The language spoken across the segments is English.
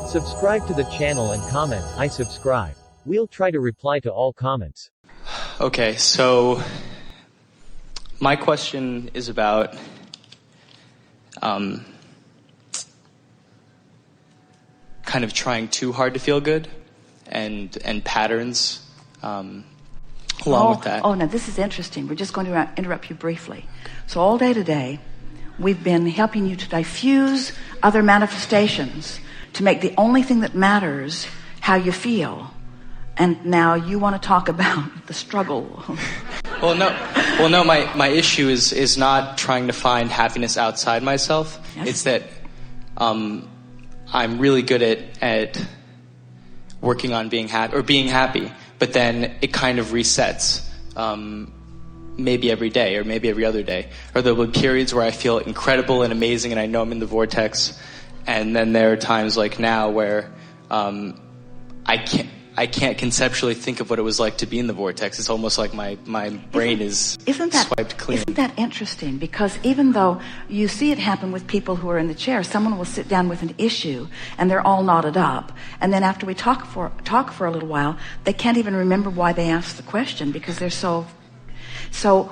Subscribe to the channel and comment, I subscribe. We'll try to reply to all comments. Okay, so my question is about kind of trying too hard to feel good and patterns along with that. Oh, now this is interesting. We're just going to interrupt you briefly. So all day today, we've been helping you to diffuse other manifestations to make the only thing that matters how you feel. And now you want to talk about the struggle. Well, no. My issue is not trying to find happiness outside myself. Yes. It's that I'm really good at working on being happy, but then it kind of resets. Maybe every day or maybe every other day. Or there will be periods where I feel incredible and amazing and I know I'm in the vortex. And then there are times like now where I can't conceptually think of what it was like to be in the vortex. It's almost like my brain is swiped clean. Isn't that interesting? Because even though you see it happen with people who are in the chair, someone will sit down with an issue and they're all knotted up. And then after we talk for a little while, they can't even remember why they asked the question because they're so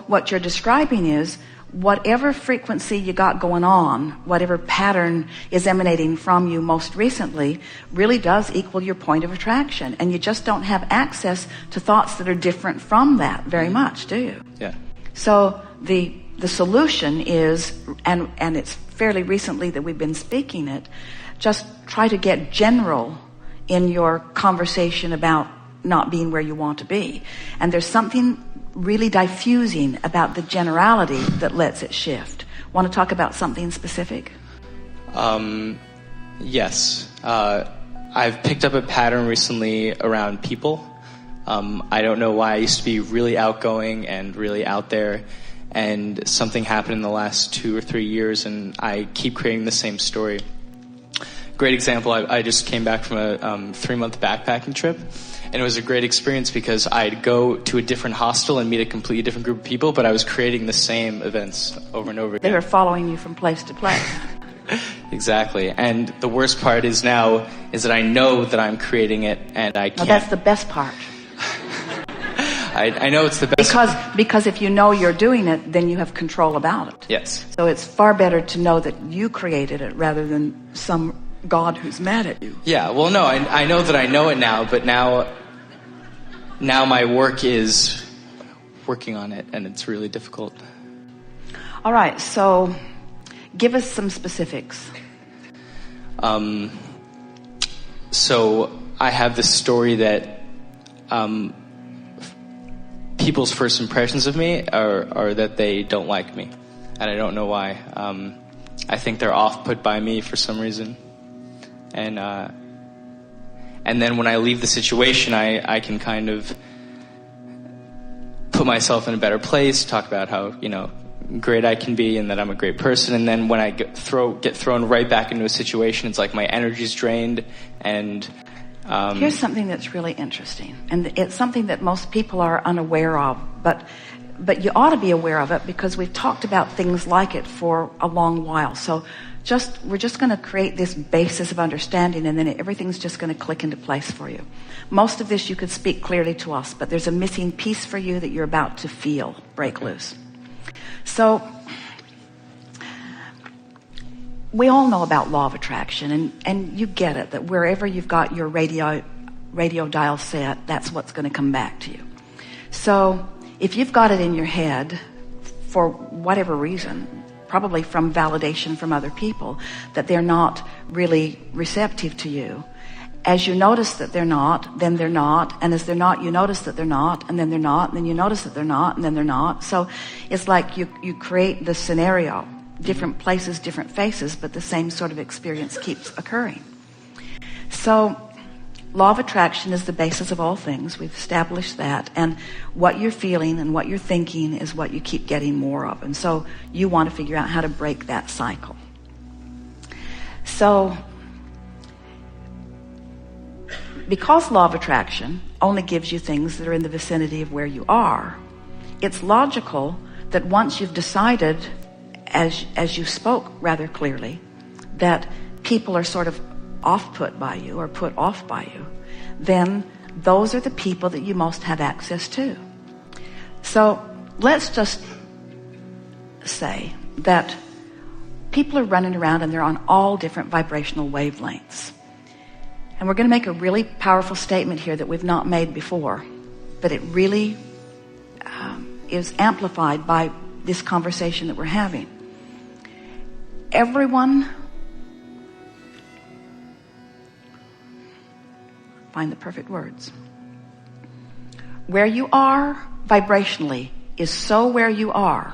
what you're describing is whatever frequency you got going on, whatever pattern is emanating from you most recently really does equal your point of attraction. And you just don't have access to thoughts that are different from that very much, do you? Yeah. So the solution is, and it's fairly recently that we've been speaking it, just try to get general in your conversation about not being where you want to be. And there's something really diffusing about the generality that lets it shift. Want to talk about something specific? Yes. I've picked up a pattern recently around people. I don't know why. I used to be really outgoing and really out there, and something happened in the last 2 or 3 years, and I keep creating the same story. Great example, I just came back from a 3-month backpacking trip. And it was a great experience because I'd go to a different hostel and meet a completely different group of people, but I was creating the same events over and over again. They were following you from place to place. Exactly. And the worst part is now is that I know that I'm creating it and I can't. Well, that's the best part. I know it's the best. Because if you know you're doing it, then you have control about it. Yes. So it's far better to know that you created it rather than some God who's mad at you. Yeah, well, no, I know that I know it now, but now my work is working on it, and it's really difficult. All right, so give us some specifics. So I have this story that people's first impressions of me are that they don't like me, and I don't know why. I think they're off-put by me for some reason. And then when I leave the situation, I can kind of put myself in a better place, talk about how, great I can be and that I'm a great person. And then when I get thrown right back into a situation, it's like my energy's drained. And here's something that's really interesting. And it's something that most people are unaware of, but you ought to be aware of it because we've talked about things like it for a long while. So we're just going to create this basis of understanding, and then everything's just going to click into place for you. Most of this you could speak clearly to us, but there's a missing piece for you that you're about to feel break loose. So we all know about law of attraction, and you get it, that wherever you've got your radio dial set, that's what's going to come back to you. So if you've got it in your head for whatever reason, probably from validation from other people, that they're not really receptive to you. As you notice that they're not, then they're not. And as they're not, you notice that they're not, and then they're not, and then you notice that they're not, and then they're not. So it's like you create the scenario, different places, different faces, but the same sort of experience keeps occurring. So law of attraction is the basis of all things. We've established that. And what you're feeling and what you're thinking is what you keep getting more of. And so you want to figure out how to break that cycle. So because law of attraction only gives you things that are in the vicinity of where you are, it's logical that once you've decided, as you spoke rather clearly, that people are sort of off-put by you or put off by you, then those are the people that you most have access to. So let's just say that people are running around and they're on all different vibrational wavelengths. And we're going to make a really powerful statement here that we've not made before, but it really is amplified by this conversation that we're having. Everyone, find the perfect words. Where you are vibrationally is so where you are,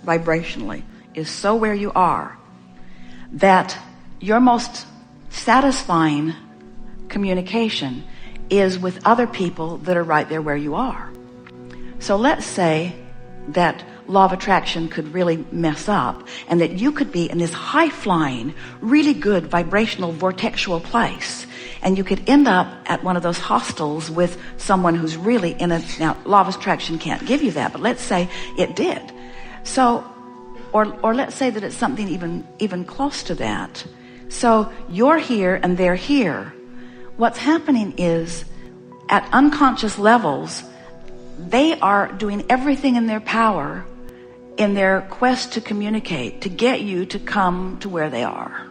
vibrationally, is so where you are, that your most satisfying communication is with other people that are right there where you are. So let's say that law of attraction could really mess up, and that you could be in this high-flying, really good vibrational vortexual place, and you could end up at one of those hostels with someone who's really in a, now law of attraction can't give you that, but let's say it did. So, or let's say that it's something even close to that. So you're here and they're here. What's happening is, at unconscious levels, they are doing everything in their power in their quest to communicate, to get you to come to where they are.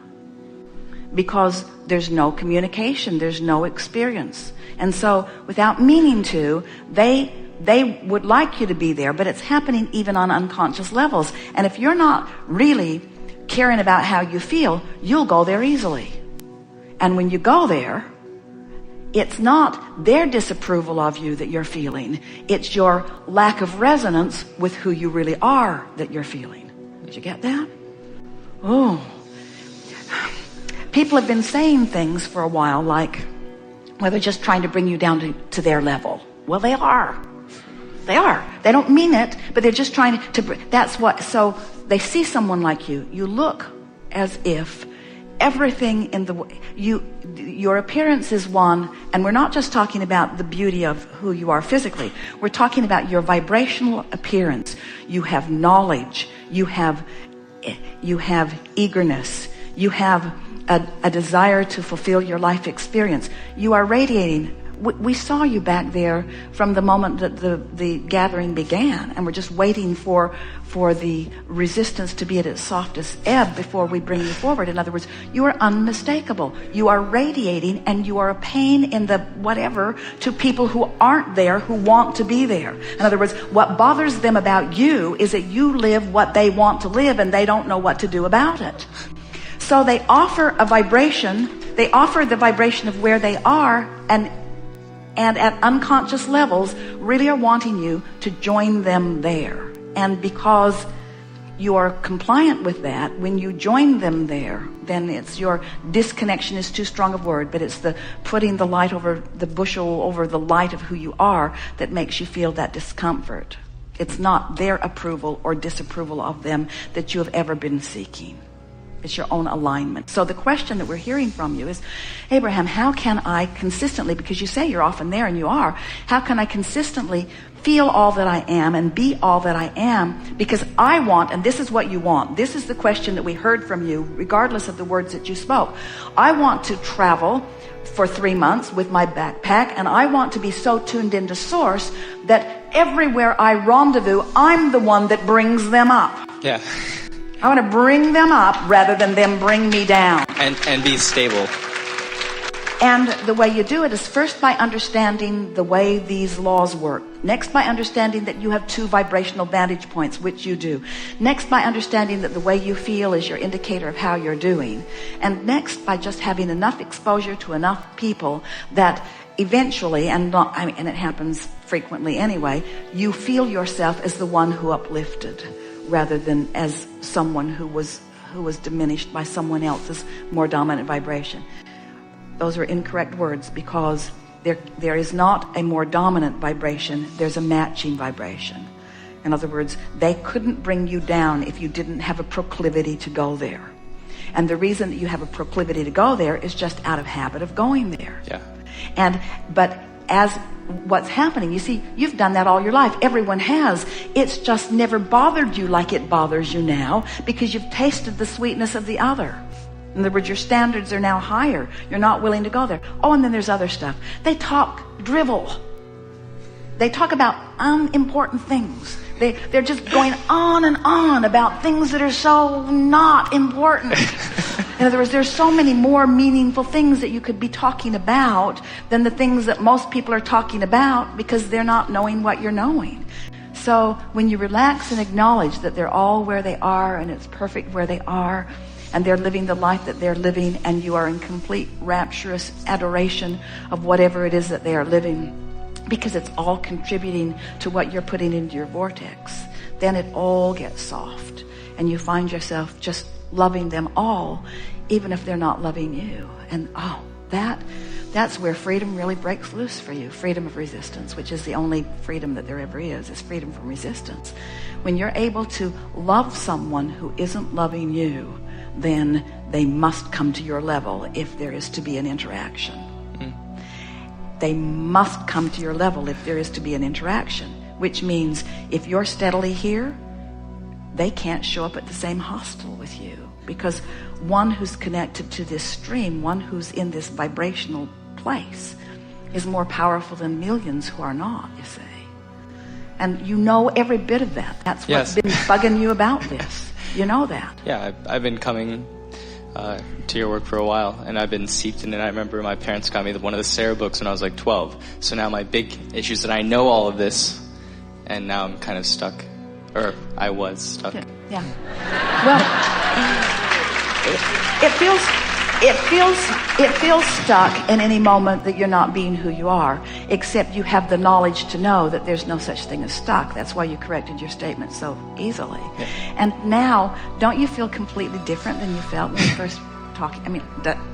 Because there's no communication, there's no experience. And so, without meaning to, they would like you to be there, but it's happening even on unconscious levels. And if you're not really caring about how you feel, you'll go there easily. And when you go there, it's not their disapproval of you that you're feeling. It's your lack of resonance with who you really are that you're feeling. Did you get that? Oh. People have been saying things for a while like, well, they're just trying to bring you down to their level. Well, they are. They are. They don't mean it, but they're just trying to, that's what, so they see someone like you. You look as if everything in your appearance is one, and we're not just talking about the beauty of who you are physically. We're talking about your vibrational appearance. You have knowledge. You have eagerness. You have a desire to fulfill your life experience. You are radiating. We saw you back there from the moment that the gathering began, and we're just waiting for the resistance to be at its softest ebb before we bring you forward. In other words, you are unmistakable. You are radiating, and you are a pain in the whatever to people who aren't there, who want to be there. In other words, what bothers them about you is that you live what they want to live, and they don't know what to do about it. So they offer a vibration. They offer the vibration of where they are, and at unconscious levels really are wanting you to join them there. And because you are compliant with that, when you join them there, then it's your disconnection is too strong a word, but it's the putting the light over the bushel over the light of who you are that makes you feel that discomfort. It's not their approval or disapproval of them that you have ever been seeking. It's your own alignment. So the question that we're hearing from you is, Abraham, how can I consistently, because you say you're often there and you are, how can I consistently feel all that I am and be all that I am? Because I want, and this is what you want. This is the question that we heard from you, regardless of the words that you spoke. I want to travel for 3 months with my backpack, and I want to be so tuned into Source that everywhere I rendezvous, I'm the one that brings them up. Yeah. I want to bring them up rather than them bring me down. And be stable. And the way you do it is first by understanding the way these laws work. Next, by understanding that you have 2 vibrational vantage points, which you do. Next, by understanding that the way you feel is your indicator of how you're doing. And next, by just having enough exposure to enough people that eventually, and it happens frequently anyway, you feel yourself as the one who uplifted, rather than as someone who was diminished by someone else's more dominant vibration. Those are incorrect words, because there is not a more dominant vibration, there's a matching vibration. In other words, they couldn't bring you down if you didn't have a proclivity to go there. And the reason that you have a proclivity to go there is just out of habit of going there. Yeah. But as what's happening, you see, you've done that all your life. Everyone has. It's just never bothered you like it bothers you now, because you've tasted the sweetness of the other. In other words, your standards are now higher. You're not willing to go there. Oh, and then there's other stuff. They talk drivel. They talk about unimportant things. They're just going on and on about things that are so not important. In other words, there's so many more meaningful things that you could be talking about than the things that most people are talking about, because they're not knowing what you're knowing. So when you relax and acknowledge that they're all where they are and it's perfect where they are, and they're living the life that they're living, and you are in complete rapturous adoration of whatever it is that they are living, because it's all contributing to what you're putting into your vortex, then it all gets soft, and you find yourself just loving them all, even if they're not loving you. And that's where freedom really breaks loose for you. Freedom of resistance, which is the only freedom that there ever is freedom from resistance. When you're able to love someone who isn't loving you, then they must come to your level if there is to be an interaction. They must come to your level if there is to be an interaction, which means if you're steadily here, they can't show up at the same hostel with you, because one who's connected to this stream, one who's in this vibrational place, is more powerful than millions who are not, you see. And you know every bit of that. That's what's been bugging you about this. You know that. Yeah, I've been coming to your work for a while, and I've been seeped in it. I remember my parents got me one of the Sarah books when I was like 12. So now my big issue is that I know all of this, and now I'm kind of stuck. Or I was stuck. Yeah. Well, it feels stuck in any moment that you're not being who you are, except you have the knowledge to know that there's no such thing as stuck. That's why you corrected your statement so easily. Yeah. And now, don't you feel completely different than you felt when you first talking? I mean,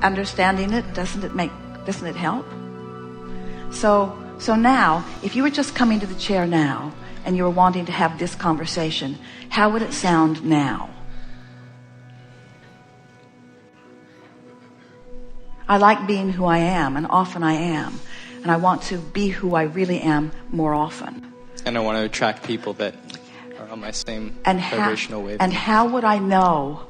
understanding it, doesn't it help? So now, if you were just coming to the chair now and you were wanting to have this conversation, how would it sound now? I like being who I am, and often I am. And I want to be who I really am more often. And I want to attract people that are on my same vibrational wave. And how would I know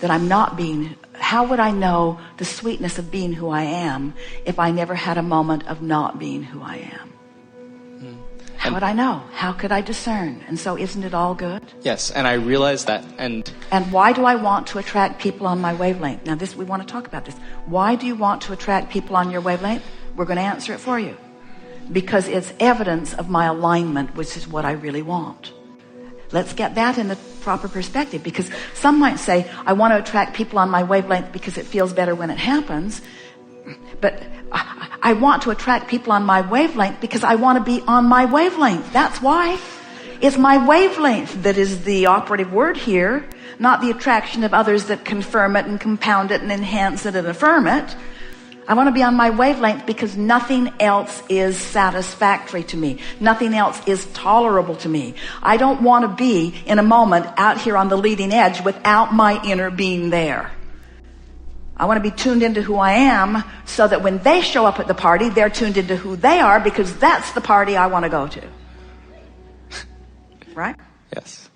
that I'm not being, how would I know the sweetness of being who I am if I never had a moment of not being who I am? How would I know? How could I discern? And so isn't it all good? Yes, and I realize that. And why do I want to attract people on my wavelength? Now we want to talk about this. Why do you want to attract people on your wavelength? We're going to answer it for you. Because it's evidence of my alignment, which is what I really want. Let's get that in the proper perspective, because some might say, I want to attract people on my wavelength because it feels better when it happens. But I want to attract people on my wavelength because I want to be on my wavelength. That's why. It's my wavelength that is the operative word here, not the attraction of others that confirm it and compound it and enhance it and affirm it. I want to be on my wavelength because nothing else is satisfactory to me. Nothing else is tolerable to me. I don't want to be in a moment out here on the leading edge without my inner being there. I want to be tuned into who I am so that when they show up at the party, they're tuned into who they are, because that's the party I want to go to. Right? Yes.